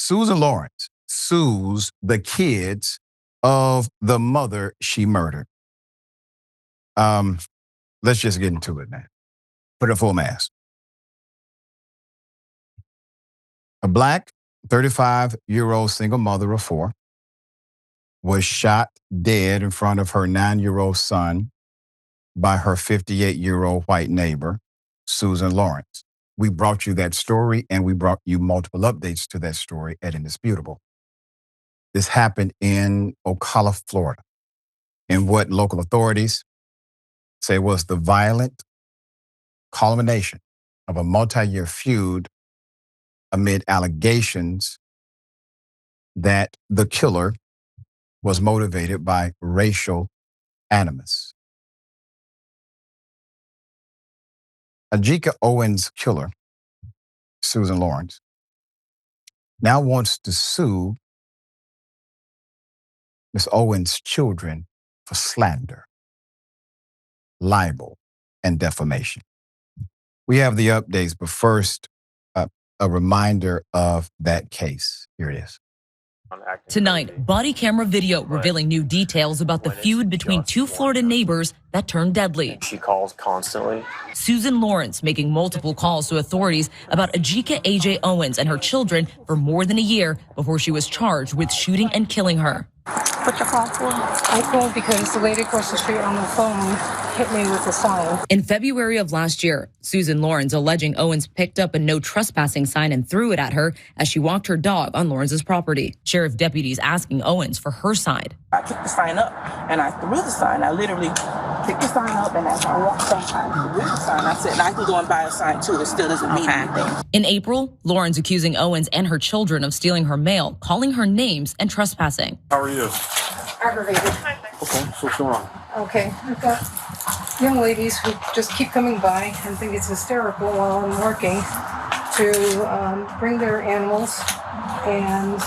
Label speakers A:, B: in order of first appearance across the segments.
A: Susan Lorincz sues the kids of the mother she murdered. Let's just get into it, man. Put a full mask. A Black 35-year-old single mother of four was shot dead in front of her 9-year-old son by her 58-year-old white neighbor, Susan Lorincz. We brought you that story, and we brought you multiple updates to that story at Indisputable. This happened in Ocala, Florida, in what local authorities say was the violent culmination of a multi-year feud amid allegations that the killer was motivated by racial animus. Ajike Owens' killer, Susan Lorincz, now wants to sue Ms. Owens' children for slander, libel, and defamation. We have the updates, but first, a reminder of that case. Here it is.
B: Tonight, body camera video revealing new details about the feud between two Florida neighbors that turned deadly.
C: She calls constantly.
B: Susan Lorincz making multiple calls to authorities about Ajike AJ Owens and her children for more than a year before she was charged with shooting and killing her.
D: What you called for? I called because the lady across the street on the phone hit me with a sign.
B: In February of last year, Susan Lorincz alleging Owens picked up a no trespassing sign and threw it at her as she walked her dog on Lawrence's property. Sheriff deputies asking Owens for her side.
E: I picked the sign up and I threw the sign. I literally picked the sign up, and as I walked up, I threw the sign. I said, I can go and buy a sign too. It still doesn't mean anything.
B: In April, Lorincz accusing Owens and her children of stealing her mail, calling her names, and trespassing.
C: How are you?
D: Aggravated.
C: Okay, so what's going on?
D: Okay, I've got young ladies who just keep coming by and think it's hysterical while I'm working to bring their animals and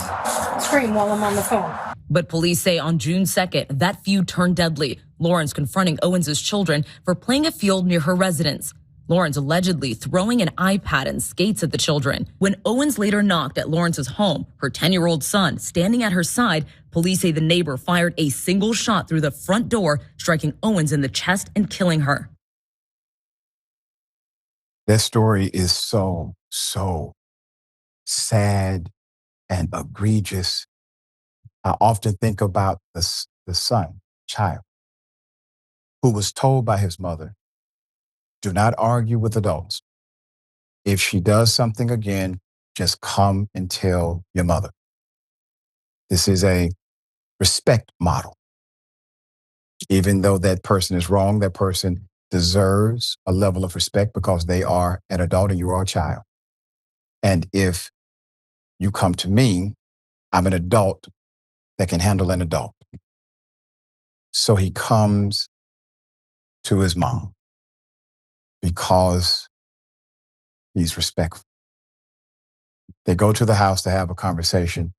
D: scream while I'm on the phone.
B: But police say on June 2nd, that feud turned deadly. Lorincz confronting Owens' children for playing a field near her residence. Lorincz allegedly throwing an iPad and skates at the children. When Owens later knocked at Lawrence's home, her 10-year-old son standing at her side, police say the neighbor fired a single shot through the front door, striking Owens in the chest and killing her.
A: That story is so sad and egregious. I often think about the child, who was told by his mother, do not argue with adults. If she does something again, just come and tell your mother. This is a respect model. Even though that person is wrong, that person deserves a level of respect because they are an adult and you are a child. And if you come to me, I'm an adult that can handle an adult. So he comes to his mom because he's respectful. They go to the house to have a conversation.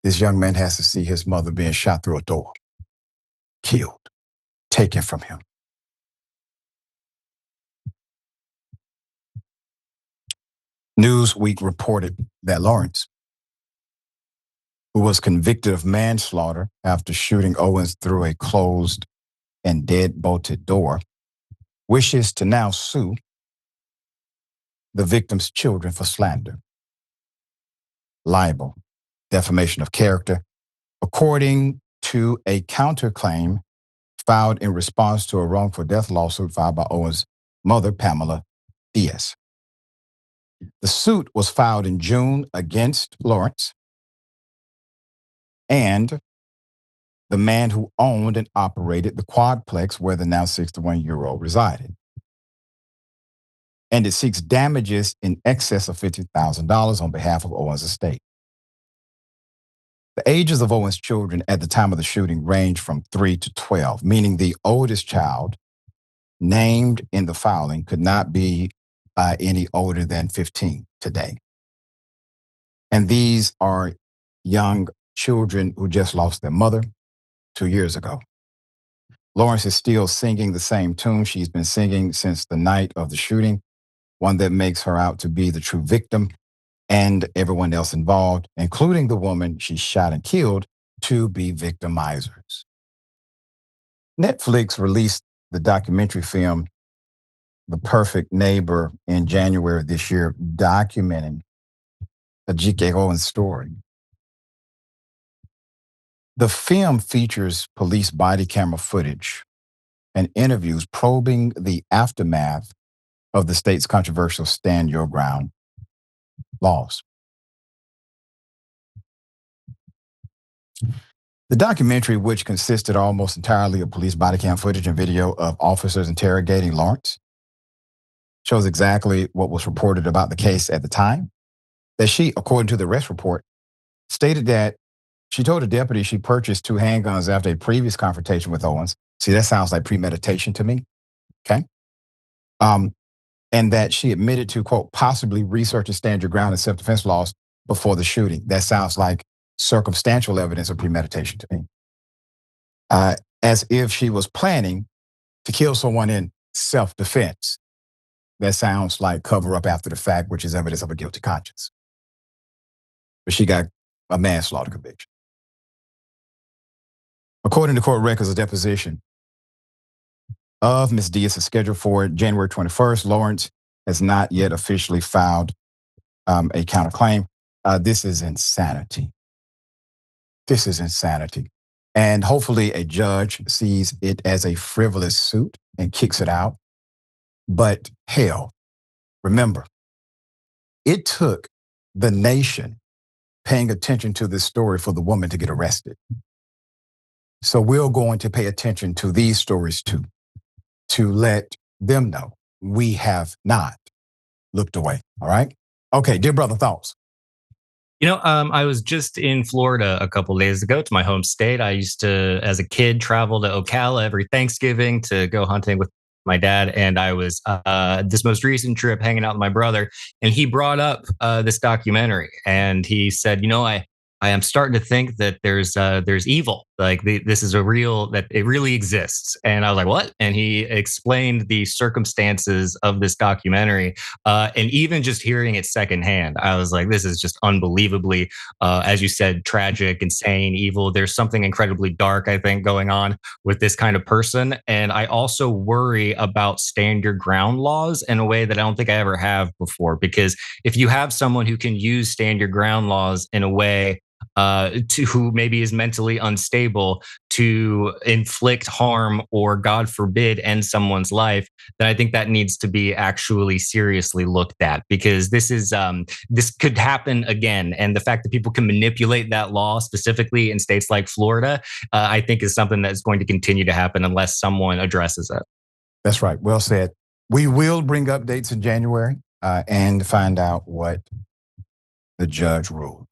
A: This young man has to see his mother being shot through a door, killed, taken from him. Newsweek reported that Lorincz, who was convicted of manslaughter after shooting Owens through a closed and deadbolted door, wishes to now sue the victim's children for slander, libel, defamation of character, according to a counterclaim filed in response to a wrongful death lawsuit filed by Owens' mother, Pamela Diaz. The suit was filed in June against Lorincz and the man who owned and operated the quadplex where the now 61-year-old resided. And it seeks damages in excess of $50,000 on behalf of Owens' estate. The ages of Owens' children at the time of the shooting range from 3 to 12, meaning the oldest child named in the filing could not be any older than 15 today. And these are young children who just lost their mother 2 years ago. Lorincz is still singing the same tune she's been singing since the night of the shooting, one that makes her out to be the true victim and everyone else involved, including the woman she shot and killed, to be victimizers. Netflix released the documentary film The Perfect Neighbor in January of this year, documenting Ajike Owens' story. The film features police body camera footage and interviews probing the aftermath of the state's controversial Stand Your Ground laws. The documentary, which consisted almost entirely of police body cam footage and video of officers interrogating Lorincz, shows exactly what was reported about the case at the time. That she, according to the arrest report, stated that she told a deputy she purchased 2 handguns after a previous confrontation with Owens. See, that sounds like premeditation to me. Okay. And that she admitted to, quote, possibly researching Stand Your Ground and self-defense laws before the shooting. That sounds like circumstantial evidence of premeditation to me. As if she was planning to kill someone in self-defense. That sounds like cover up after the fact, which is evidence of a guilty conscience. But she got a manslaughter conviction. According to court records, a deposition of Ms. Diaz is scheduled for January 21st. Lorincz has not yet officially filed a counterclaim. This is insanity. This is insanity. And hopefully a judge sees it as a frivolous suit and kicks it out. But hell, remember, it took the nation paying attention to this story for the woman to get arrested. So we're going to pay attention to these stories too, to let them know we have not looked away. All right. Okay. Dear brother, thoughts?
F: I was just in Florida a couple days ago to my home state. I used to, as a kid, travel to Ocala every Thanksgiving to go hunting with my dad. And I was this most recent trip hanging out with my brother, and he brought up this documentary, and he said, I am starting to think that there's evil. Like this is that it really exists. And I was like, what? And he explained the circumstances of this documentary. And even just hearing it secondhand, I was like, this is just unbelievably, as you said, tragic, insane, evil. There's something incredibly dark, I think, going on with this kind of person. And I also worry about stand your ground laws in a way that I don't think I ever have before. Because if you have someone who can use stand your ground laws in a way to who maybe is mentally unstable to inflict harm or, God forbid, end someone's life, then I think that needs to be actually seriously looked at, because this could happen again. And the fact that people can manipulate that law, specifically in states like Florida, I think is something that's going to continue to happen unless someone addresses it.
A: That's right. Well said. We will bring updates in January and find out what the judge ruled.